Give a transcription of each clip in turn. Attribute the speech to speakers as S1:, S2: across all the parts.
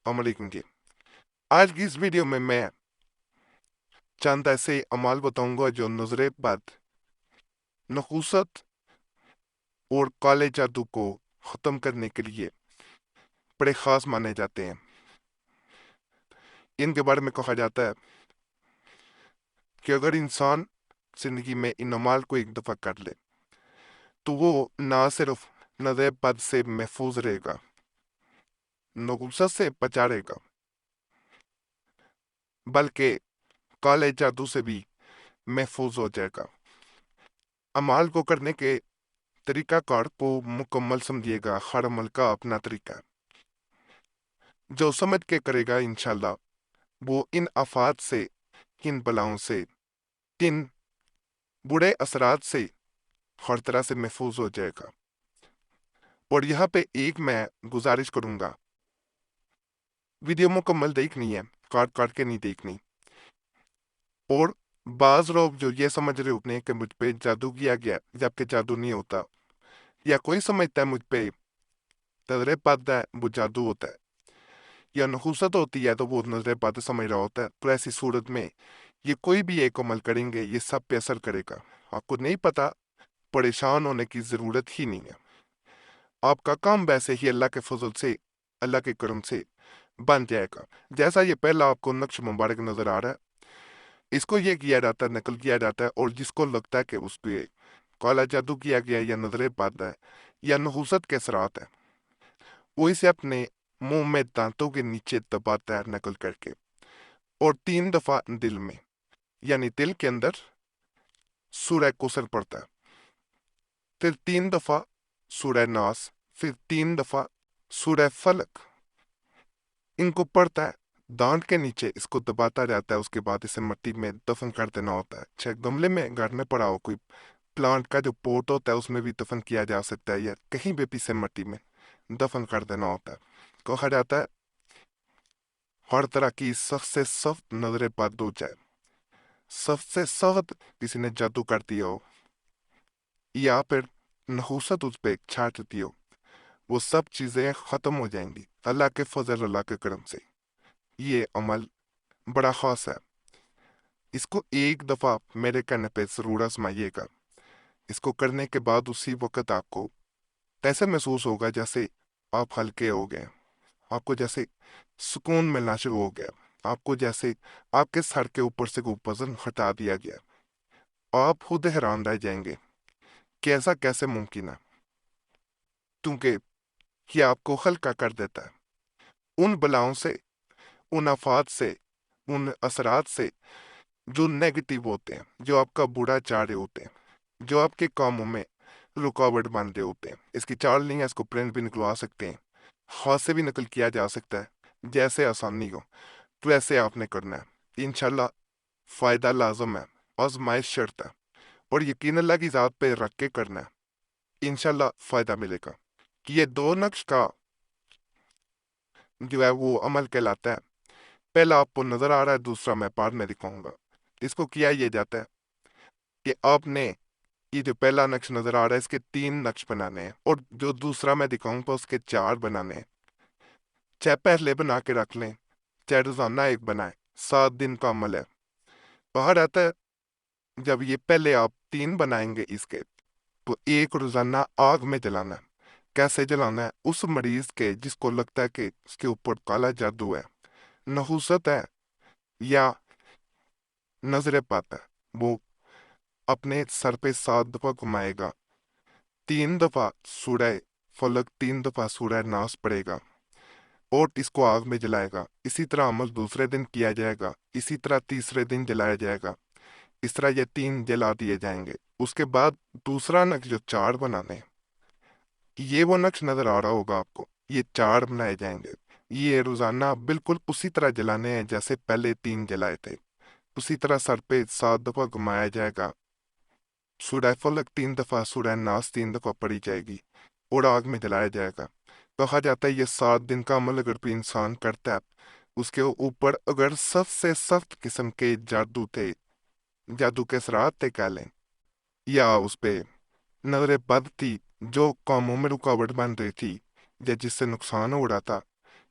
S1: علیکم جی۔ آج کی اس ویڈیو میں چند ایسے اعمال بتاؤں گا جو نظر بد، نحوست اور کالے جادو کو ختم کرنے کے لیے بڑے خاص مانے جاتے ہیں۔ ان کے بارے میں کہا جاتا ہے کہ اگر انسان زندگی میں ان اعمال کو ایک دفعہ کر لے تو وہ نہ صرف نظر بد سے محفوظ رہے گا، نحوست سے بچا رہے گا، بلکہ کالے جادو سے بھی محفوظ ہو جائے گا۔ اعمال کو کرنے کے طریقہ کار کو مکمل سمجھیے گا۔ ہر عمل کا اپنا طریقہ ہے۔ جو سمجھ کے کرے گا انشاءاللہ وہ ان آفات سے، ان بلاؤں سے، ان برے اثرات سے ہر طرح سے محفوظ ہو جائے گا۔ اور یہاں پہ ایک میں گزارش کروں گا، ویڈیو مکمل دیکھنی ہے، کاٹ کاٹ کے نہیں دیکھنی۔ اور بعض لوگ جو یہ سمجھ رہے ہوتے ہیں کہ مجھ پہ جادو کیا گیا، جبکہ جادو نہیں ہوتا، یا کوئی سمجھتا ہے مجھ پہ نظر بد ہے وہ جادو ہوتا ہے، یا نحوست ہوتی ہے تو وہ نظر بد سمجھ رہا ہوتا ہے، تو ایسی صورت میں یہ کوئی بھی ایک عمل کریں گے یہ سب پہ اثر کرے گا۔ آپ کو نہیں پتا، پریشان ہونے کی ضرورت ہی نہیں ہے۔ آپ کا کام ویسے ہی اللہ کے فضل سے، اللہ کے کرم سے بن جائے گا۔ جیسا یہ پہلا آپ کو نقش مبارک نظر آ رہا ہے، اس کو یہ کیا جاتا ہے، نقل کیا جاتا ہے، اور جس کو لگتا ہے کہ اس پہ کالا جادو کیا گیا یا نظر بد ہے یا نحوست کے اثرات ہے، وہ اسے اپنے منہ میں دانتوں کے نیچے دباتا ہے نقل کر کے، اور 3 دفعہ دل میں، یعنی دل کے اندر سورہ کوثر پڑھتا ہے، پھر 3 دفعہ سورہ ناس، پھر 3 دفعہ سورہ فلق، ان کو پڑھتا ہے دانت کے نیچے، اس کو دباتا جاتا ہے۔ اس کے بعد اسے مٹی میں دفن کر دینا ہوتا ہے۔ چاہے گملے میں گھر میں پڑا ہو، کوئی پلانٹ کا جو پوٹ ہوتا ہے اس میں بھی دفن کیا جا سکتا ہے، یا کہیں بھی پیچھے مٹی میں دفن کر دینا ہوتا ہے۔ کہا جاتا ہے ہر طرح کی سخت سے سخت نظر بد ہو جائے، سخت سے سخت کسی نے جادو کر دیا ہو، یا پھر نحوست اس پہ چھا چکی ہو، وہ سب چیزیں ختم ہو جائیں گی اللہ کے فضل، اللہ کے کرم سے۔ یہ عمل بڑا خاص ہے، اس کو ایک دفعہ میرے کہنے پہ ضرور آزمائیے گا۔ اس کو کرنے کے بعد اسی وقت آپ کو ایسے محسوس ہوگا جیسے آپ ہلکے ہو گئے، آپ کو جیسے سکون ملنا شروع ہو گیا، آپ کو جیسے آپ کے سر کے اوپر سے کوئی وزن ہٹا دیا گیا۔ آپ خود حیران رہ جائیں گے کہ ایسا کیسے ممکن ہے، کیونکہ یہ آپ کو ہلکا کر دیتا ہے ان بلاؤں سے، ان آفات سے، ان اثرات سے جو نیگیٹو ہوتے ہیں، جو آپ کا برا چاہ رہے ہوتے ہیں، جو آپ کے کاموں میں رکاوٹ بن رہے ہوتے ہیں۔ اس کی چال نہیں ہے، اس کو پرنٹ بھی نکلوا سکتے ہیں، ہاتھ سے بھی نقل کیا جا سکتا ہے، جیسے آسانی ہو تو ایسے آپ نے کرنا ہے۔ انشاءاللہ فائدہ لازم ہے، آزمائش شرط ہے، اور یقین اللہ کی ذات پہ رکھ کے کرنا ہے، انشاءاللہ فائدہ ملے گا۔ یہ 2 نقش کا جو ہے وہ عمل کہلاتا ہے۔ پہلا آپ کو نظر آ رہا ہے، دوسرا میں بعد میں دکھاؤں گا۔ اس کو کیا یہ جاتا ہے کہ آپ نے یہ جو پہلا نقش نظر آ رہا ہے اس کے 3 نقش بنانے ہیں، اور جو دوسرا میں دکھاؤں گا اس کے 4 بنانے ہیں۔ چاہے پہلے بنا کے رکھ لیں، چاہے روزانہ ایک بنائیں، 7 دن کا عمل ہے۔ باہر آتا ہے جب یہ پہلے آپ 3 بنائیں گے اس کے، تو ایک روزانہ آگ میں جلانا ہے۔ کیسے جلانا ہے؟ اس مریض کے جس کو لگتا ہے کہ اس کے اوپر کالا جادو ہے، نحوست ہے، یا نظر بد ہے، وہ اپنے سر پہ 7 دفعہ گھمائے گا، 3 دفعہ سورہ فلق، 3 دفعہ سورہ ناس پڑھے گا، اور اس کو آگ میں جلائے گا۔ اسی طرح عمل دوسرے دن کیا جائے گا، اسی طرح تیسرے دن جلایا جائے گا، اس طرح یہ 3 جلا دیے جائیں گے۔ اس کے بعد دوسرا نقش جو 4 بنانے ہیں، یہ وہ نقش نظر آ رہا ہوگا آپ کو، یہ 4 بنائے جائیں گے۔ یہ روزانہ بالکل اسی طرح جلانے ہیں جیسے پہلے 3 جلائے تھے۔ اسی طرح سر پہ 7 دفعہ گھمایا جائے گا، سورہ فلق 3 دفعہ، سورہ ناس 3 دفعہ پڑھی جائے گی، اور آگ میں جلایا جائے گا۔ کہا جاتا ہے یہ 7 دن کا عمل اگر کوئی انسان کرتا ہے، اس کے اوپر اگر سخت سے سخت قسم کے جادو تھے، جادو کے اثرات تھے کہہ لیں، یا اس پہ نظر بد تھی جو کاموں میں رکاوٹ بن رہی تھی، یا جس سے نقصان ہو رہا تھا،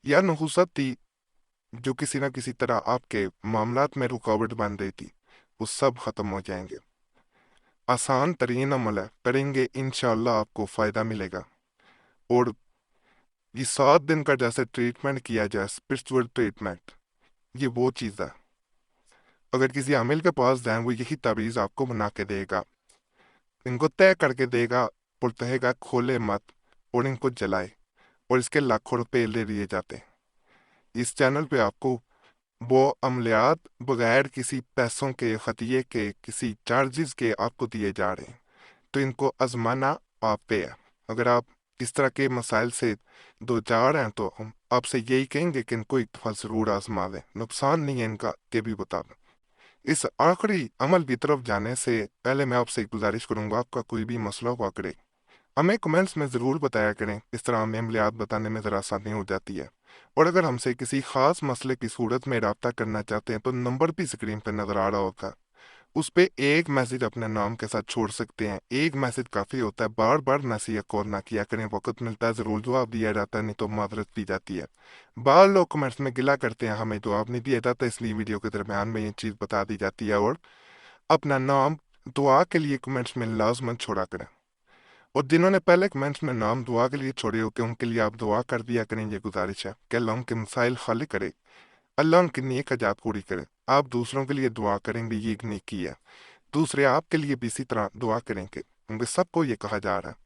S1: یا نحوست تھی जो किसी न किसी तरह आपके मामलात में रुकावट बन रही थी, वो सब ख़त्म हो जाएंगे। आसान तरीन अमल है, करेंगे इंशाल्लाह आपको फ़ायदा मिलेगा। और ये 7 दिन का जैसे ट्रीटमेंट किया जाए, स्पिरिचुअल ट्रीटमेंट, ये वो चीज़ है। अगर किसी आमिल के पास जाएं, वो यही तावीज़ आपको बना के देगा, इनको तय करके देगा, पुरतहेगा खोले मत और इनको जलाए, और इसके लाखों रुपए ले लिए जाते हैं। इस चैनल पे आपको वो अमलियात बगैर किसी पैसों के, खतिये के, किसी चार्जेस के आपको दिए जा रहे हैं। तो इनको आजमाना आप पे है। अगर आप इस तरह के मसाइल से दो चार हैं तो हम आपसे यही कहेंगे कि इनको एक दफ़ा ज़रूर आजमा लें, नुकसान नहीं है इनका, ये भी बता दें। इस आखिरी अमल की तरफ जाने से पहले मैं आपसे एक गुजारिश करूंगा, आपका कोई भी मसला हुआ करे हमें कमेंट्स में ज़रूर बताया करें, इस तरह हमें अमलियात बताने में ज़रा आसानी हो जाती है। और अगर हमसे किसी ख़ास मसले की सूरत में रब्ता करना चाहते हैं तो नंबर भी स्क्रीन पर नज़र आ रहा होगा, उस पे एक मैसेज अपने नाम के साथ छोड़ सकते हैं। एक मैसेज काफ़ी होता है, बार बार मैसेज या कॉल ना किया करें, वक्त मिलता है ज़रूर जवाब दिया जाता है, नहीं तो माजरत दी जाती है। बार लोग कमेंट्स में गिला करते हैं हमें जवाब नहीं दिया जाता, इसलिए वीडियो के दरमियान में ये चीज़ बता दी जाती है। और अपना नाम दुआ के लिए कमेंट्स में लाजमन छोड़ा करें, और जिन्होंने पहले कमेंट्स में नाम दुआ के लिए छोड़े होते हैं उनके लिए आप दुआ कर दिया करें। ये गुजारिश है कि अल्लाह उनके मसाइल खाली करे, अल्लाह उनकी नेक हजात पूरी करे। आप दूसरों के लिए दुआ करेंगे, ये एक नेकी है। दूसरे आपके लिए भी इसी तरह दुआ करेंगे, क्योंकि सबको ये कहा जा रहा है।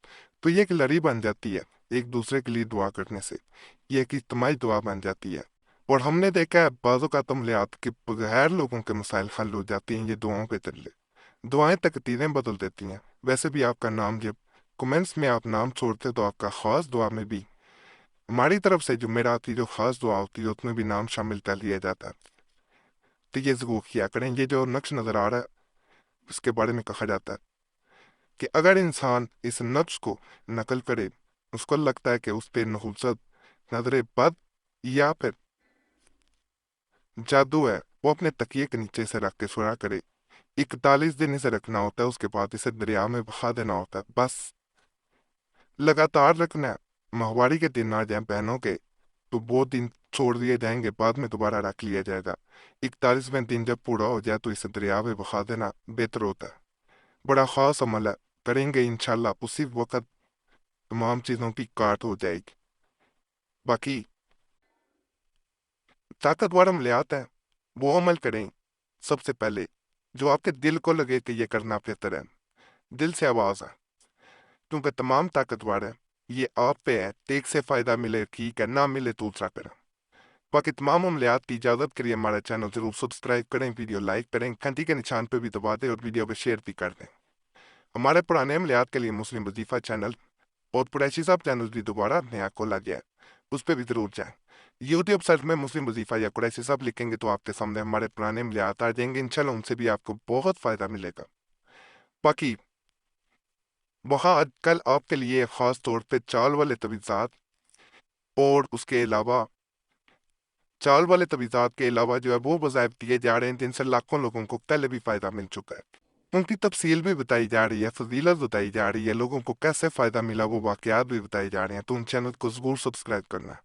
S1: तो ये एक लड़ी बन जाती है एक दूसरे के लिए दुआ करने से, ये एक इज्तिमाई दुआ बन जाती है। और हमने देखा है बाज़ों का तमलियात के बगैर लोगों के मसाइल हल हो जाती हैं, ये दुआओं के जरिए। दुआएं तकदीरें बदल देती हैं। वैसे भी आपका नाम जब कमेंट्स में आप नाम छोड़ते तो आपका ख़ास दुआ में भी हमारी तरफ से जो मेरा आती जो ख़ास दुआ होती है उसमें भी नाम शामिल कर लिया जाता है। तो ये ज़रूर किया करें। ये जो नक्श नज़र आ रहा है उसके बारे में कहा जाता है कि अगर इंसान इस नक्श को नकल करे, उसको लगता है कि उस पर नहुसत, नजर बद या फिर जादू है, वो अपने तकिए के नीचे से रख के सोया करे। 41 दिन इसे रखना होता है, उसके बाद इसे दरिया में बहा देना होता है। बस लगातार रखना है। माहवारी के दिन आ जाए बहनों के तो वो दिन छोड़ दिए जाएंगे, बाद में दोबारा रख लिया जाएगा। 41वें दिन जब पूरा हो जाए तो इसे दरिया में बहा देना बेहतर होता है। बड़ा खास अमल है, करेंगे इंशाल्लाह उसी वक्त तमाम चीज़ों की काट हो जाएगी। बाकी ताकतवर अमलियात हैं, वो अमल करें सबसे पहले जो आपके दिल को लगे कि ये करना बेहतर है। दिल से आवाज़ है, क्योंकि तमाम ताकतवर है, ये आप पे है। टेक से फ़ायदा मिले ठीक है, ना मिले तो दूसरा करें। बाकी तमाम अमलियात की इजाज़त के लिए हमारा चैनल ज़रूर सब्सक्राइब करें, वीडियो लाइक करें, घंटी के निशान पर भी दबा दें और वीडियो को शेयर भी कर दें। हमारे पुराने अमलियात के लिए मुस्लिम वजीफ़ा चैनल और कुरैशी साहब चैनल भी दोबारा नया खोला गया है, उस पर भी ज़रूर जाएं। यूट्यूब सर्च में मुस्लिम वजीफ़ा या कुरैशी साहब लिखेंगे तो आपके सामने हमारे पुराने अमलियात आ जाएंगे, इंशाल्लाह उनसे भी आपको बहुत फ़ायदा मिलेगा। बाकी वहाँ आजकल आपके लिए ख़ास तौर पे चाल वाले तवीज़ात और उसके अलावा चाल वाले तवीज़ात के अलावा जो है वो वज़ाइफ दिए जा रहे हैं, जिनसे लाखों लोगों को पहले भी फ़ायदा मिल चुका है। उनकी तफसील भी बताई जा रही है, फजीलत बताई जा रही है, लोगों को कैसे फ़ायदा मिला वो वाक़यात भी बताए जा रहे हैं। तो उन चैनल को ज़रूर सब्सक्राइब करना है।